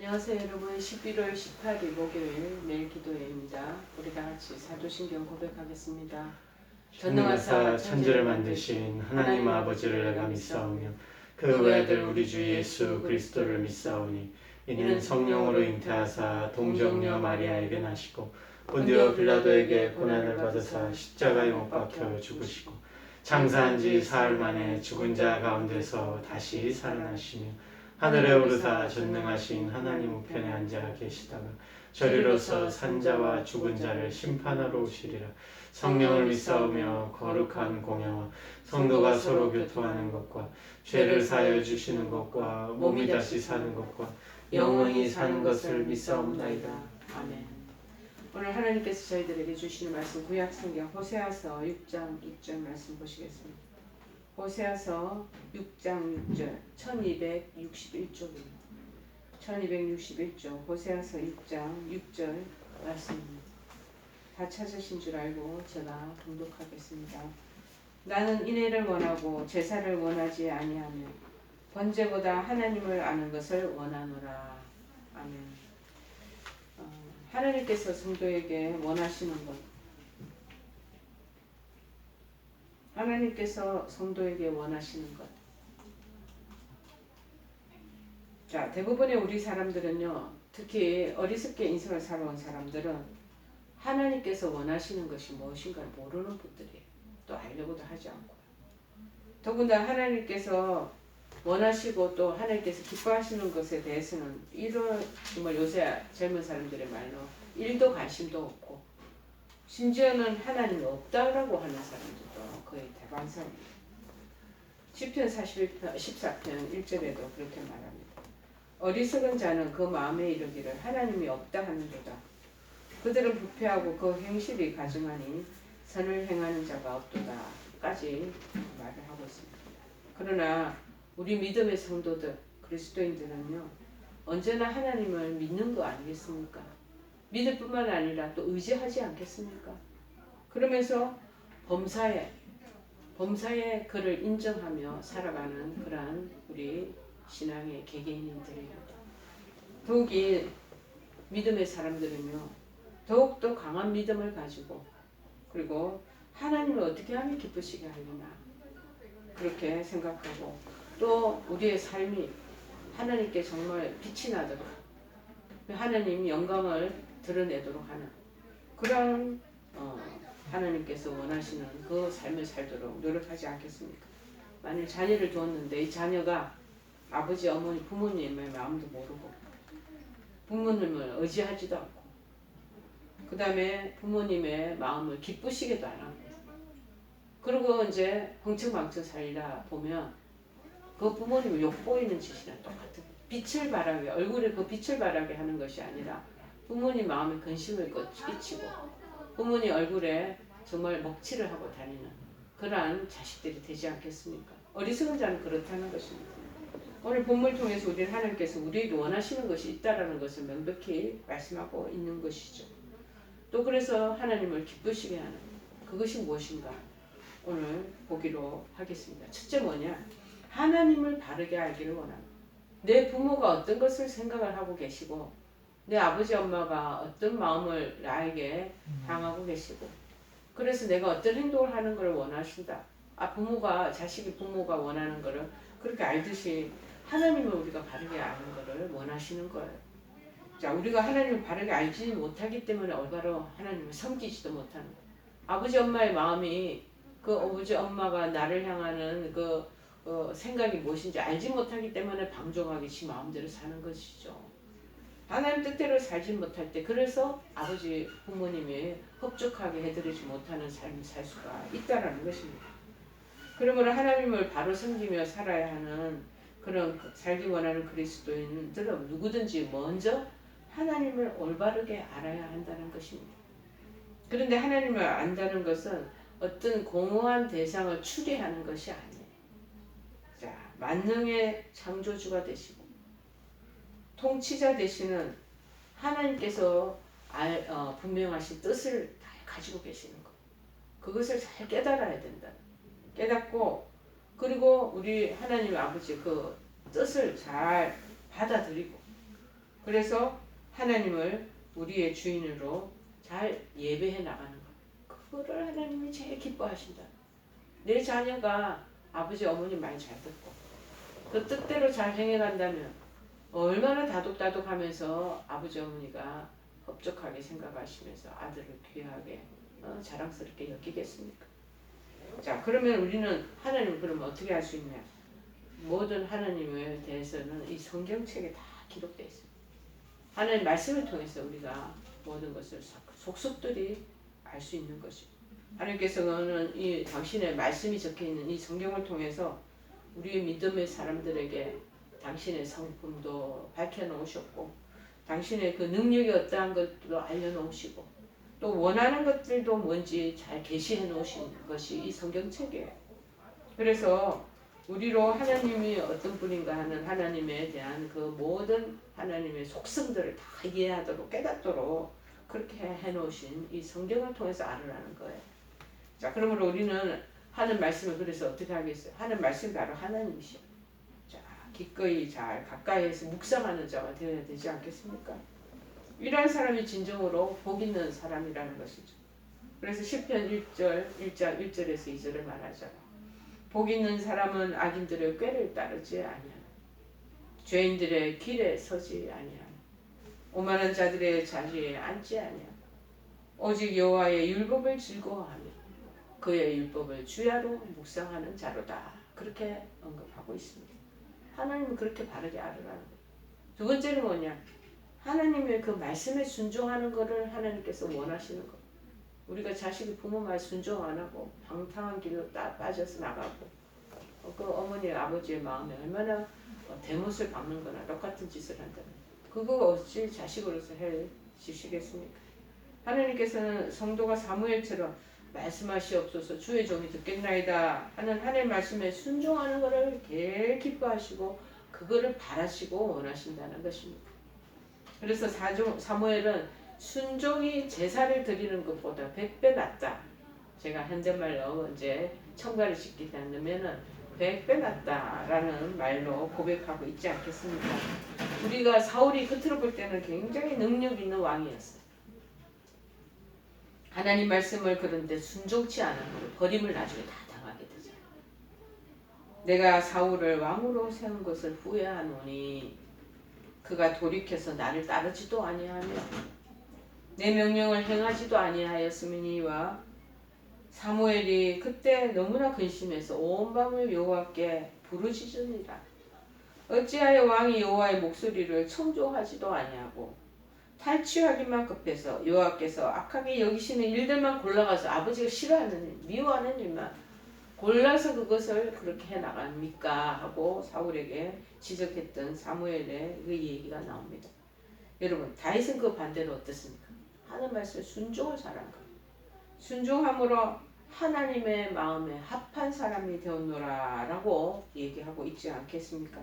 안녕하세요 여러분. 11월 18일 목요일 내일 기도회입니다. 우리 다 같이 사도신경 고백하겠습니다. 전능하사 천지를 만드신 하나님 아버지를 내가 믿사오며 그 외아들 우리 주 예수 그리스도를 믿사오니 이는 성령으로 잉태하사 동정녀 마리아에게 나시고 본디오 빌라도에게 고난을 받으사 십자가에 못 박혀 죽으시고 장사한 지 사흘 만에 죽은 자 가운데서 다시 살아나시며 하늘에 오르사 전능하신 하나님 우편에 앉아 계시다가 저리로서 산자와 죽은 자를 심판하러 오시리라. 성령을 믿사오며 거룩한 공예와 성도가 서로 교통하는 것과 죄를 사하여 주시는 것과 몸이 다시 사는 것과 영원히 사는 것을 믿사옵나이다. 아멘. 오늘 하나님께서 저희들에게 주시는 말씀 구약성경 호세아서 6장 6절 말씀 보시겠습니다. 호세아서 6장 6절 1261쪽입니다. 1261쪽 호세아서 6장 6절 말씀입니다. 다 찾으신 줄 알고 제가 봉독하겠습니다. 나는 인애를 원하고 제사를 원하지 아니하며 번제보다 하나님을 아는 것을 원하노라. 아멘. 하나님께서 성도에게 원하시는 것, 하나님께서 성도에게 원하시는 것. 자, 대부분의 우리 사람들은요, 특히 어리석게 인생을 살아온 사람들은 하나님께서 원하시는 것이 무엇인가를 모르는 분들이에요. 또 알려고도 하지 않고. 더군다나 하나님께서 원하시고 또 하나님께서 기뻐하시는 것에 대해서는 이런 정말 요새 젊은 사람들의 말로 일도 관심도 없고 심지어는 하나님이 없다라고 하는 사람들도 거의 대반사입니다. 시편 41편, 14편 1절에도 그렇게 말합니다. 어리석은 자는 그 마음에 이르기를 하나님이 없다 하는도다. 그들은 부패하고 그 행실이 가증하니 선을 행하는 자가 없도다 까지 말을 하고 있습니다. 그러나 우리 믿음의 성도들, 그리스도인들은요, 언제나 하나님을 믿는 거 아니겠습니까? 믿을 뿐만 아니라 또 의지하지 않겠습니까? 그러면서 범사에 그를 인정하며 살아가는 그러한 우리 신앙의 개개인들입니다. 더욱이 믿음의 사람들은요, 더욱더 강한 믿음을 가지고 그리고 하나님을 어떻게 하면 기쁘시게 하려나 그렇게 생각하고 또 우리의 삶이 하나님께 정말 빛이 나도록 하나님 영광을 드러내도록 하는 그런 하나님께서 원하시는 그 삶을 살도록 노력하지 않겠습니까? 만일 자녀를 두었는데 이 자녀가 아버지, 어머니, 부모님의 마음도 모르고 부모님을 의지하지도 않고 그 다음에 부모님의 마음을 기쁘시게도 안 하고 그리고 이제 흥청망청 살다 보면 그 부모님을 욕보이는 짓이랑 똑같은 빛을 발하게 얼굴에 그 빛을 발하게 하는 것이 아니라 부모님 마음에 근심을 끼치고 부모님 얼굴에 정말 먹칠을 하고 다니는 그러한 자식들이 되지 않겠습니까? 어리석은 자는 그렇다는 것입니다. 오늘 본문을 통해서 우리는 하나님께서 우리에게 원하시는 것이 있다라는 것을 명백히 말씀하고 있는 것이죠. 또 그래서 하나님을 기쁘시게 하는 그것이 무엇인가 오늘 보기로 하겠습니다. 첫째 뭐냐? 하나님을 바르게 알기를 원합니다. 내 부모가 어떤 것을 생각을 하고 계시고 내 아버지 엄마가 어떤 마음을 나에게 향하고 계시고 그래서 내가 어떤 행동을 하는 걸 원하신다. 자식이 부모가 원하는 것을 그렇게 알듯이 하나님을 우리가 바르게 아는 것을 원하시는 거예요. 자, 우리가 하나님을 바르게 알지 못하기 때문에 올바로 하나님을 섬기지도 못하는 거예요. 아버지 엄마의 마음이 그 아버지 엄마가 나를 향하는 그 생각이 무엇인지 알지 못하기 때문에 방종하게 지 마음대로 사는 것이죠. 하나님 뜻대로 살지 못할 때 그래서 아버지 부모님이 흡족하게 해드리지 못하는 삶을 살 수가 있다는 것입니다. 그러므로 하나님을 바로 섬기며 살아야 하는 그런 살기 원하는 그리스도인들은 누구든지 먼저 하나님을 올바르게 알아야 한다는 것입니다. 그런데 하나님을 안다는 것은 어떤 공허한 대상을 추리하는 것이 아니에요. 자, 만능의 창조주가 되시고 통치자 되시는 하나님께서 분명하신 뜻을 다 가지고 계시는 것. 그것을 잘 깨달아야 된다. 깨닫고 그리고 우리 하나님 아버지 그 뜻을 잘 받아들이고 그래서 하나님을 우리의 주인으로 잘 예배해 나가는 것. 그거를 하나님이 제일 기뻐하신다. 내 자녀가 아버지 어머니 말 잘 듣고 그 뜻대로 잘 행해간다면 얼마나 다독다독하면서 아버지 어머니가 법적하게 생각하시면서 아들을 귀하게 자랑스럽게 여기겠습니까? 자, 그러면 우리는 하나님을 그러면 어떻게 할 수 있냐? 모든 하나님에 대해서는 이 성경책에 다 기록되어 있습니다. 하나님 말씀을 통해서 우리가 모든 것을 속속들이 알 수 있는 것이고, 하나님께서는 이 당신의 말씀이 적혀 있는 이 성경을 통해서 우리의 믿음의 사람들에게 당신의 성품도 밝혀놓으셨고, 당신의 그 능력이 어떠한 것도 알려놓으시고, 또 원하는 것들도 뭔지 잘 계시해 놓으신 것이 이 성경책이에요. 그래서 우리로 하나님이 어떤 분인가 하는 하나님에 대한 그 모든 하나님의 속성들을 다 이해하도록 깨닫도록 그렇게 해놓으신 이 성경을 통해서 알으라는 거예요. 자, 그러므로 우리는 하는 말씀을 그래서 어떻게 하겠어요? 하는 말씀이 바로 하나님이시오. 자, 기꺼이 잘 가까이에서 묵상하는 자가 되어야 되지 않겠습니까? 이러한 사람이 진정으로 복 있는 사람이라는 것이죠. 그래서 시편 1장 1절에서 2절을 말하잖아. 복 있는 사람은 악인들의 꾀를 따르지 아니하며 죄인들의 길에 서지 아니하며 오만한 자들의 자리에 앉지 아니하며 오직 여호와의 율법을 즐거워하며 그의 율법을 주야로 묵상하는 자로다. 그렇게 언급하고 있습니다. 하나님은 그렇게 바르게 알으라는 거예요. 두 번째는 뭐냐? 하나님의 그 말씀에 순종하는 것을 하나님께서 원하시는 것. 우리가 자식이 부모 말 순종 안 하고 방탕한 길로 딱 빠져서 나가고 그 어머니 아버지의 마음에 얼마나 대못을 박는 거나 똑같은 짓을 한다면 그거 어찌 자식으로서 해 주시겠습니까? 하나님께서는 성도가 사무엘처럼 말씀하시옵소서 주의 종이 듣겠나이다 하는 하나님의 말씀에 순종하는 것을 제일 기뻐하시고 그거를 바라시고 원하신다는 것입니다. 그래서 사무엘은 순종이 제사를 드리는 것보다 100배 낫다. 제가 현대말로 이제 첨가를 짓기 않으면은 100배 낫다라는 말로 고백하고 있지 않겠습니까? 우리가 사울이 겉으로 볼 때는 굉장히 능력 있는 왕이었어요. 하나님 말씀을 그런데 순종치 않으면 버림을 나중에 다 당하게 되잖아요. 내가 사울을 왕으로 세운 것을 후회하노니 그가 돌이켜서 나를 따르지도 아니하며 내 명령을 행하지도 아니하였음이니와 사무엘이 그때 너무나 근심해서 온 밤을 여호와께 부르짖으니라. 어찌하여 왕이 여호와의 목소리를 청종하지도 아니하고 탈취하기만 급해서 여호와께서 악하게 여기시는 일들만 골라가서 아버지가 싫어하는 일, 미워하는 일만 골라서 그것을 그렇게 해나갑니까? 하고 사울에게 지적했던 사무엘의 그 얘기가 나옵니다. 여러분, 다윗은 그 반대로 어떻습니까? 하는 말씀에 순종을 잘한 거예요. 순종함으로 하나님의 마음에 합한 사람이 되었노라 라고 얘기하고 있지 않겠습니까?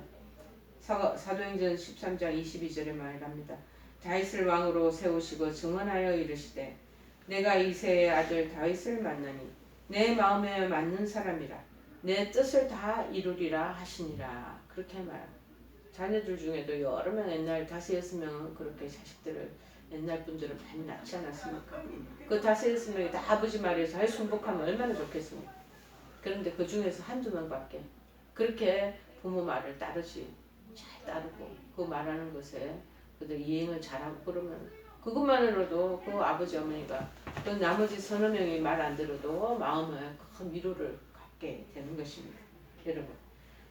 사도행전 13장 22절에 말합니다. 다윗을 왕으로 세우시고 증언하여 이르시되 내가 이새의 아들 다윗을 만나니 내 마음에 맞는 사람이라 내 뜻을 다 이루리라 하시니라. 그렇게 말합니다. 자녀들 중에도 여러 명 옛날 5-6명은 그렇게 자식들을 옛날 분들은 많이 낳지 않았습니까? 그 5-6명이 다 아버지 말에 잘 순복하면 얼마나 좋겠습니까? 그런데 그 중에서 1-2명밖에 그렇게 부모 말을 따르지 잘 따르고 그 말하는 것에 그들 이행을 잘하고 그러면 그것만으로도 그 아버지 어머니가 그 나머지 3-4명이 말 안 들어도 마음에 큰 위로를 갖게 되는 것입니다. 여러분,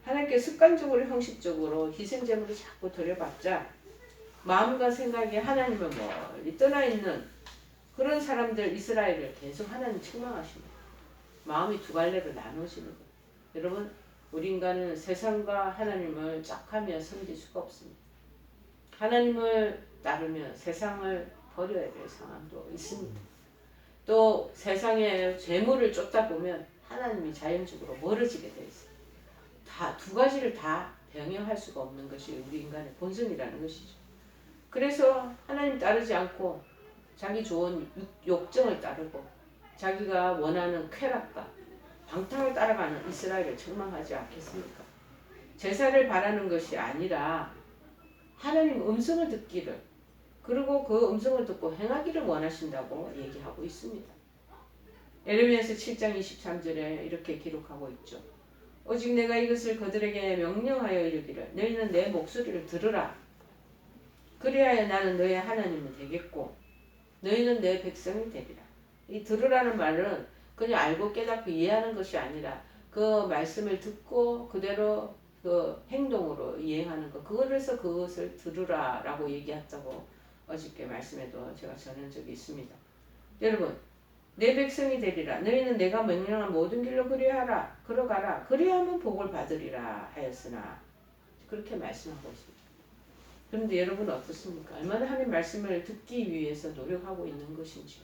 하나님께 습관적으로 형식적으로 희생제물을 자꾸 드려봤자 마음과 생각이 하나님을 멀리 떠나 있는 그런 사람들 이스라엘을 계속 하나님 책망하십니다. 마음이 두 갈래로 나눠지는 거예요. 여러분, 우리 인간은 세상과 하나님을 짝하며 섬길 수가 없습니다. 하나님을 따르며 세상을 버려야 될 상황도 있습니다. 또 세상의 재물을 쫓다 보면 하나님이 자연적으로 멀어지게 돼 있어요. 다 두 가지를 다 병행할 수가 없는 것이 우리 인간의 본성이라는 것이죠. 그래서 하나님 따르지 않고 자기 좋은 욕정을 따르고 자기가 원하는 쾌락과 방탕을 따라가는 이스라엘을 책망하지 않겠습니까? 제사를 바라는 것이 아니라 하나님 음성을 듣기를, 그리고 그 음성을 듣고 행하기를 원하신다고 얘기하고 있습니다. 에레미야서 7장 23절에 이렇게 기록하고 있죠. 오직 내가 이것을 그들에게 명령하여 이르기를 너희는 내 목소리를 들으라. 그리하여 나는 너의 하나님이 되겠고 너희는 내 백성이 되리라. 이 들으라는 말은 그냥 알고 깨닫고 이해하는 것이 아니라 그 말씀을 듣고 그대로 그 행동으로 이행하는 것. 그래서 그것을 들으라라고 얘기했다고 어저께 말씀에도 제가 전한 적이 있습니다. 여러분, 내 백성이 되리라. 너희는 내가 명령한 모든 길로 그리하라. 걸어가라. 그리하면 복을 받으리라 하였으나 그렇게 말씀하고 있습니다. 그런데 여러분 어떻습니까? 얼마나 하나님 말씀을 듣기 위해서 노력하고 있는 것인지,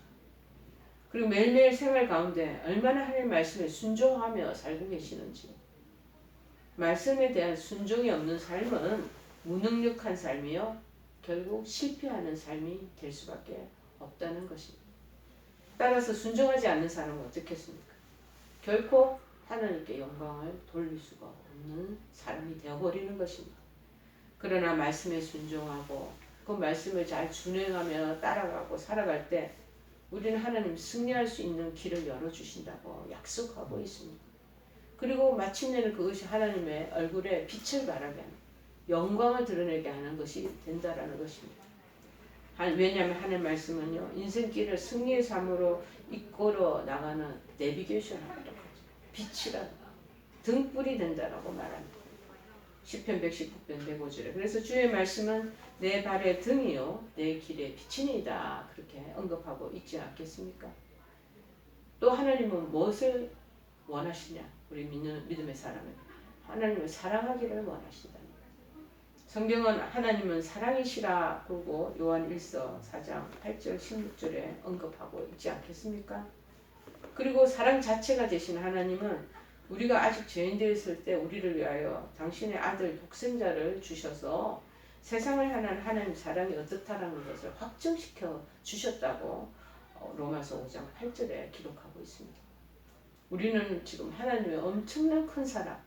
그리고 매일매일 생활 가운데 얼마나 하나님 말씀에 순종하며 살고 계시는지. 말씀에 대한 순종이 없는 삶은 무능력한 삶이요 결국 실패하는 삶이 될 수밖에 없다는 것입니다. 따라서 순종하지 않는 사람은 어떻겠습니까? 결코 하나님께 영광을 돌릴 수가 없는 사람이 되어버리는 것입니다. 그러나 말씀에 순종하고 그 말씀을 잘 준행하며 따라가고 살아갈 때 우리는 하나님 승리할 수 있는 길을 열어주신다고 약속하고 있습니다. 그리고 마침내는 그것이 하나님의 얼굴에 빛을 발하게 하는, 영광을 드러내게 하는 것이 된다라는 것입니다. 왜냐하면 하나님 말씀은요, 인생길을 승리의 삶으로 이끌어 나가는 내비게이션 하도록 하죠. 빛이라 등불이 된다라고 말합니다. 시편 119편 105절에. 그래서 주의 말씀은 내 발의 등이요 내 길의 빛이니이다, 그렇게 언급하고 있지 않겠습니까? 또 하나님은 무엇을 원하시냐? 우리 믿음의 사람은 하나님을 사랑하기를 원하신다. 성경은 하나님은 사랑이시라 그러고 요한 1서 4장 8절 16절에 언급하고 있지 않겠습니까? 그리고 사랑 자체가 되신 하나님은 우리가 아직 죄인 되었을 때 우리를 위하여 당신의 아들 독생자를 주셔서 세상을 향한 하나님 사랑이 어떻다라는 것을 확증시켜 주셨다고 로마서 5장 8절에 기록하고 있습니다. 우리는 지금 하나님의 엄청난 큰 사랑,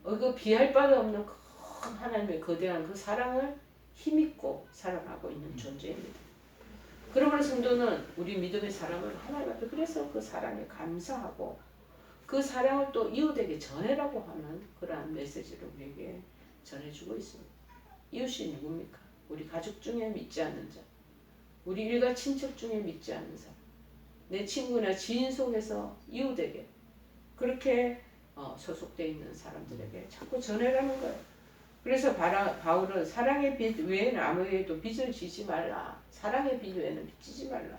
그 비할 바도 없는 큰 하나님의 거대한 그 사랑을 힘입고 살아가고 있는 존재입니다. 그러므로 성도는, 우리 믿음의 사람은 하나님 앞에 그래서 그 사랑에 감사하고 그 사랑을 또 이웃에게 전해라고 하는 그러한 메시지를 우리에게 전해주고 있습니다. 이웃이 누굽니까? 우리 가족 중에 믿지 않는 자, 우리 일가 친척 중에 믿지 않는 사람, 내 친구나 지인 속에서 이웃에게 그렇게 소속되어 있는 사람들에게 자꾸 전해라는 거예요. 그래서 바울은 사랑의 빛 외에는 아무에도 빚을 지지 말라. 사랑의 빛 외에는 빚지지 말라.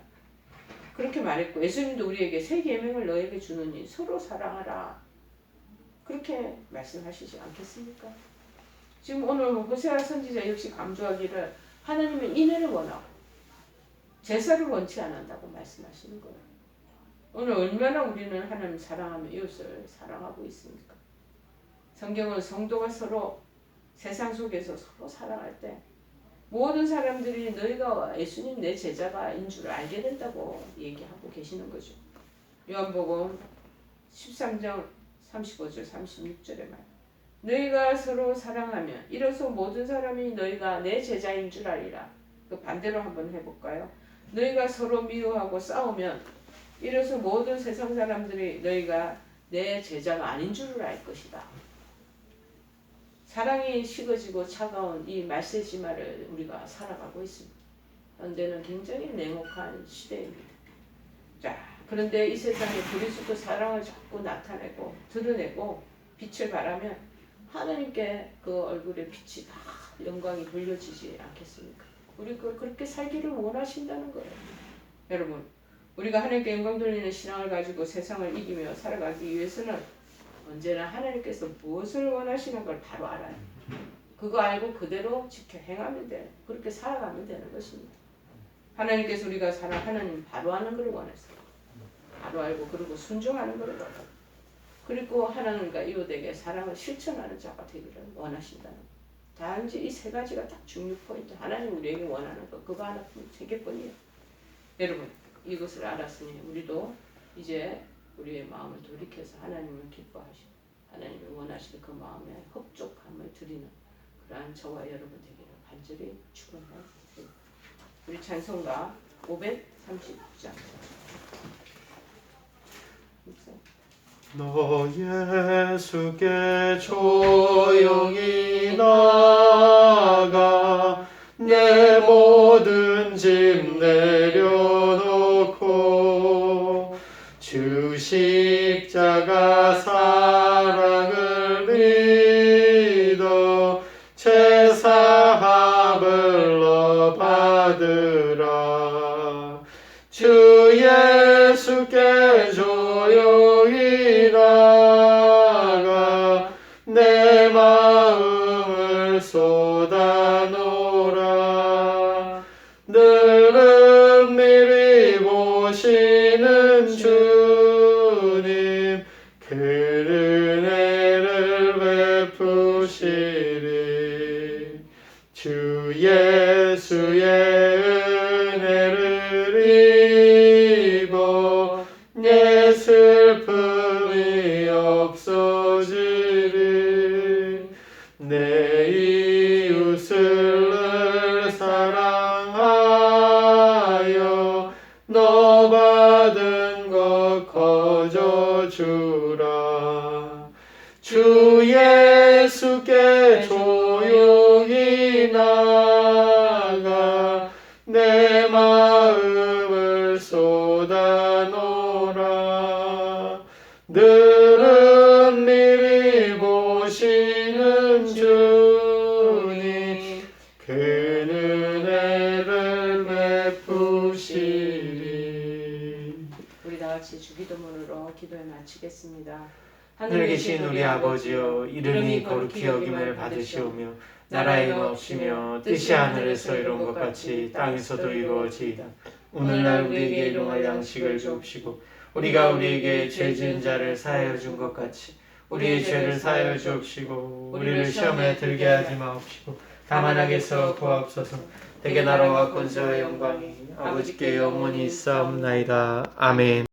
그렇게 말했고, 예수님도 우리에게 새 계명을 너에게 주노니 서로 사랑하라. 그렇게 말씀하시지 않겠습니까? 지금 오늘 호세아 선지자 역시 강조하기를 하나님은 인애를 원하고 제사를 원치 않는다고 말씀하시는 거예요. 오늘 얼마나 우리는 하나님 사랑하며 이웃을 사랑하고 있습니까? 성경은 성도가 서로 세상 속에서 서로 사랑할 때 모든 사람들이 너희가 예수님 내 제자가인 줄 알게 된다고 얘기하고 계시는 거죠. 요한복음 13장 35절 36절에 말, 너희가 서로 사랑하면 이로써 모든 사람이 너희가 내 제자인 줄 알리라. 그 반대로 한번 해볼까요? 너희가 서로 미워하고 싸우면 이로써 모든 세상 사람들이 너희가 내 제자가 아닌 줄을 알 것이다. 사랑이 식어지고 차가운 이 말세지마를 우리가 살아가고 있습니다. 현대는 굉장히 냉혹한 시대입니다. 자, 그런데 이 세상에 그리스도 사랑을 자꾸 나타내고 드러내고 빛을 발하면 하나님께 그 얼굴에 빛이 다 영광이 돌려지지 않겠습니까? 우리 그렇게 살기를 원하신다는 거예요. 여러분, 우리가 하나님께 영광 돌리는 신앙을 가지고 세상을 이기며 살아가기 위해서는 언제나 하나님께서 무엇을 원하시는 걸 바로 알아요. 그거 알고 그대로 지켜 행하면 돼요. 그렇게 살아가면 되는 것입니다. 하나님께서 우리가 하나님 바로 하는 걸 원하세요. 바로 알고 그리고 순종하는 걸 원하고, 그리고 하나님과 이웃에게 사랑을 실천하는 자가 되기를 원하신다는 거예요. 단지 이 세 가지가 딱 중요 포인트. 하나님 우리에게 원하는 것 그거 하나 세 개뿐이에요. 여러분, 이것을 알았으니 우리도 이제 우리의 마음을 돌이켜서 하나님을 기뻐하시고 하나님을 원하시는 그 마음에 흡족함을 드리는 그러한 저와 여러분 되기를 간절히 축원합니다. 우리 찬송가 539장. 너 예수께 조용히 나가 내 모든 짐 내려놓고 주 십자가 사랑을 믿어 제사함을 너 받으라. 주 예수께 조용히 나가 내 마음을 쏟아놓으라. 늘 은밀히 보시는 주님 그 은혜를 베푸시리. 주 예수의 은혜를 입어 내 슬픔이 없어지리. 내 이웃을 늘 사랑하여 너 받은 것 거저 주라. 주 예수께 조용히 나가 내 마음을 쏟아놓으라. 늘 은밀히 보시는 주님 그 은혜를 베푸시리. 우리 다 같이 주기도문으로 기도에 마치겠습니다. 하늘 계신 우리 아버지여, 이름이 거룩히 여김을 받으시오며 나라의 없이며 뜻이 하늘에서 이룬 것 같이 땅에서도 이루어지이다. 오늘날 우리에게 일용할 양식을 주옵시고 우리가 우리에게 죄 지은 자를 사하여 준 것 같이 우리의 죄를 사하여 주옵시고 우리를 시험에 들게 하지 마옵시고 다만 악에서 구하옵소서. 대개 나라와 권세와 영광이 아버지께 영원히 있사옵나이다. 아멘.